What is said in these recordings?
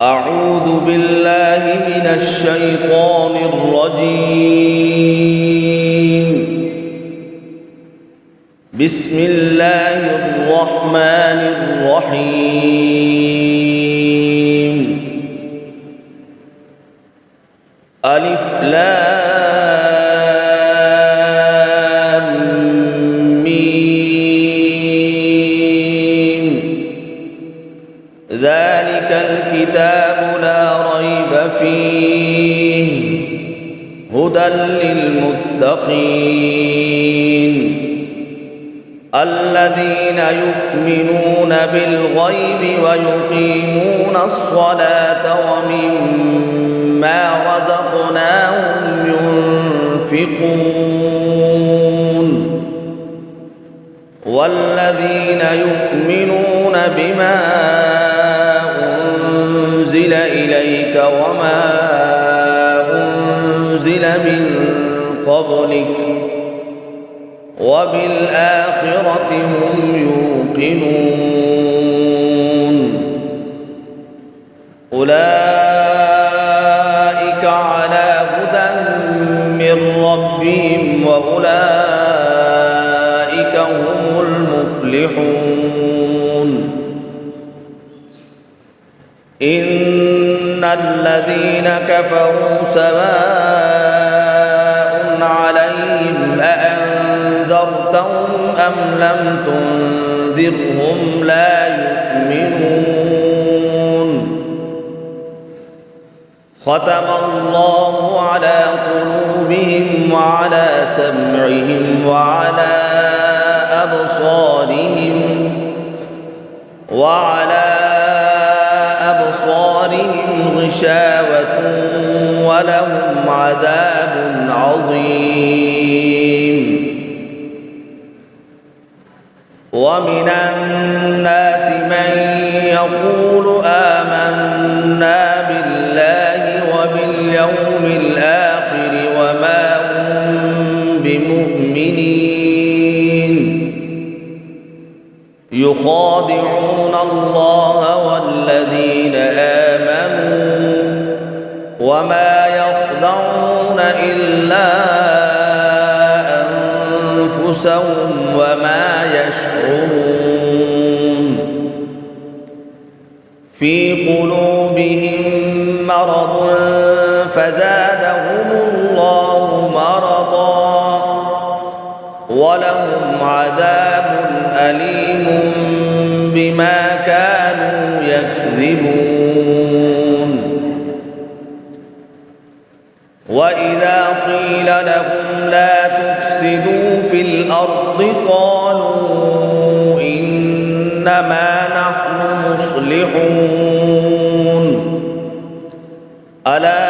أعوذ بالله من الشيطان الرجيم. بسم الله الرحمن الرحيم. ألف لام ميم. ذلك الكتاب لا ريب فيه هدى للمتقين الذين يؤمنون بالغيب ويقيمون الصلاة ومما رزقناهم ينفقون والذين يؤمنون بما أنزل إليك وما أنزل من قبلك وبالآخرة هم يوقنون أولئك على هدى من ربهم وأولئك هم المفلحون. إن الذين كفروا سواء عليهم أأنذرتهم أم لم تنذرهم لا يؤمنون. ختم الله على قلوبهم وعلى سمعهم وعلى أبصارهم غشاوة ولهم عذاب عظيم. ومن الناس من يقول آمنا بالله وباليوم الآخر وما هم بمؤمنين يخادعون الله والذين آمنوا وما يخدعون إلا أنفسهم وما يشعرون. في قلوبهم مرض فزادهم الله مرضا ولهم عذاب أليم بما كانوا يكذبون. وإذا قيل لهم لا تفسدوا في الأرض قالوا إنما نحن مصلحون ألا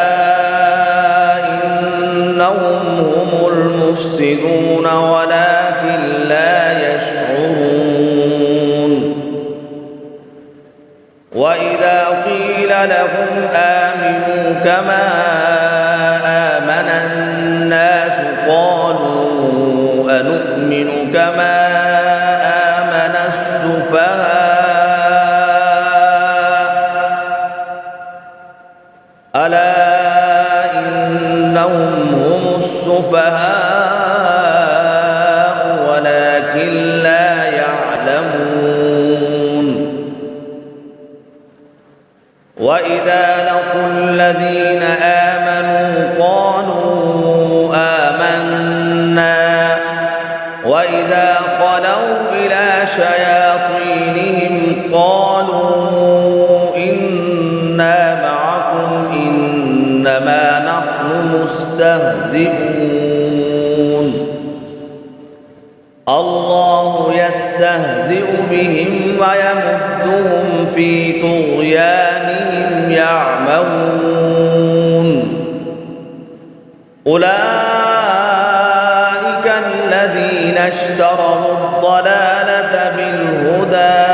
إنهم هم المفسدون ولكن لا يشعرون. وإذا قيل لهم آمنوا كما آمن الناس قالوا أنؤمن كما آمن السفهاء ألا إنهم هم السفهاء ولكن لا يعلمون. وإذا لقوا الذين آمنوا قالوا آمنا وإذا خلوا إلى شياطينهم قالوا إنا معكم إنما نحن مستهزئون. الله يستهزئ بهم ويمدهم في طغيانهم يعمهون. أولئك الذين اشتروا الضلالة بالهدى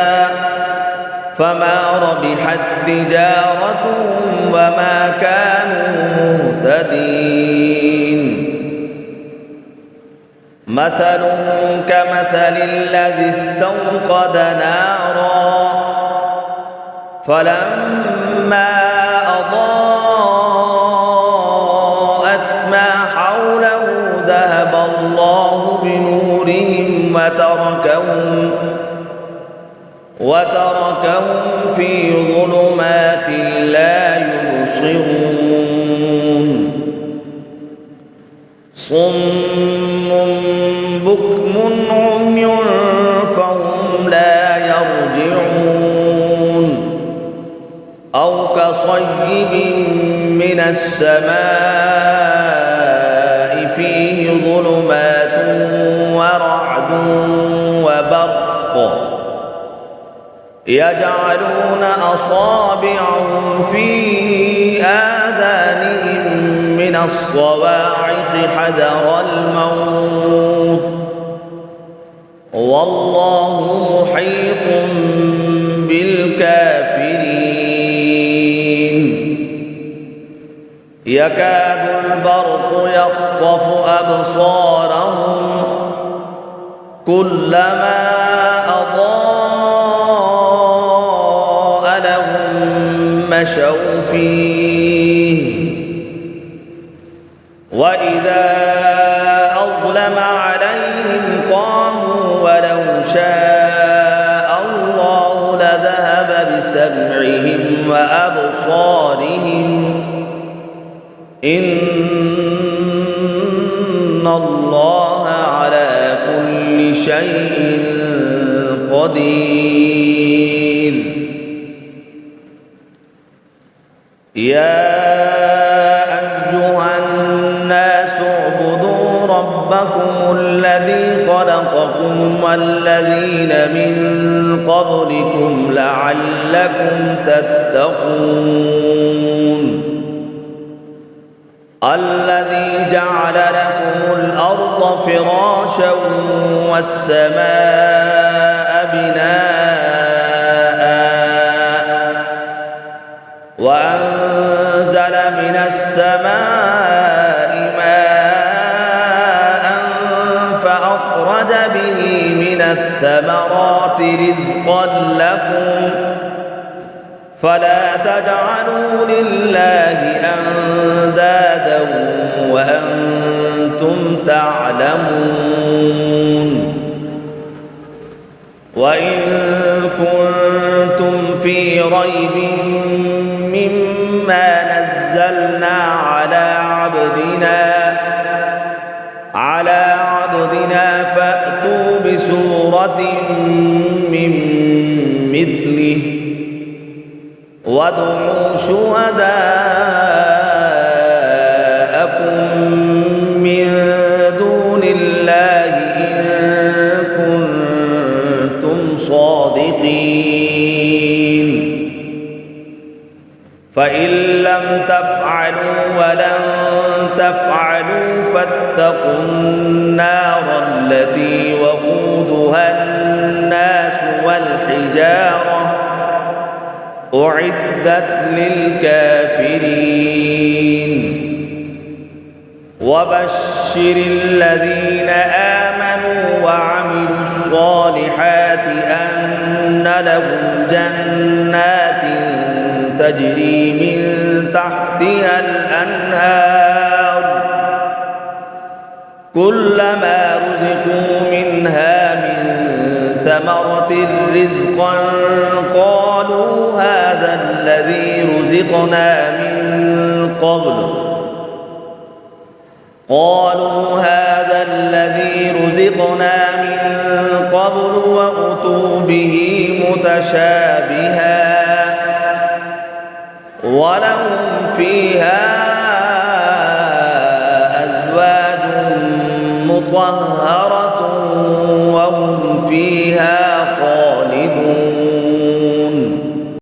فما ربحت تجارتهم وما كانوا مهتدين. مثلهم كمثل الذي استوقد نارا فلما أضاءت ما حوله ذهب الله بنورهم وتركهم في ظلمات لا يبصرون صم بكم عمي فهم لا يرجعون أو كصيب من السماء فيه ظلمات ورعد وبرق يجعلون أصابعهم في آذانهم من الصواعق حذر الموت والله محيط بالكافرين يكاد البرق يخطف أبصارهم كلما أضاء لهم مشوا فيه وإذا أظلم عليهم قاموا ولو شاء الله لذهب بسمعهم وأبصارهم إن الله على كل شيء قدير يا أيها الناس اعبدوا ربكم الذي خلقكم والذين من قبلكم لعلكم تتقون الذي جعل لكم الأرض فراشا والسماء بناء وأنزل من السماء ماء فأخرج به من الثمرات رزقا لكم فلا تجعلوا لله أندادا وأنتم تعلمون وإن كنتم في ريب مما نزلنا على عبدنا فأتوا بسورة من مثله وادعوا شهداءكم من دون الله إن كنتم صادقين فإن لم تفعلوا ولن تفعلوا فاتقوا النار التي وقودها الناس والحجارة أعدت للكافرين وبشر الذين آمنوا وعملوا الصالحات أن لهم جنات تجري من تحتها الأنهار كلما رزقوا منها من ثمرة رزقا قالوا هذا الذي رزقنا من قبل وأتوا به متشابها ولهم فيها أزواج مطهرة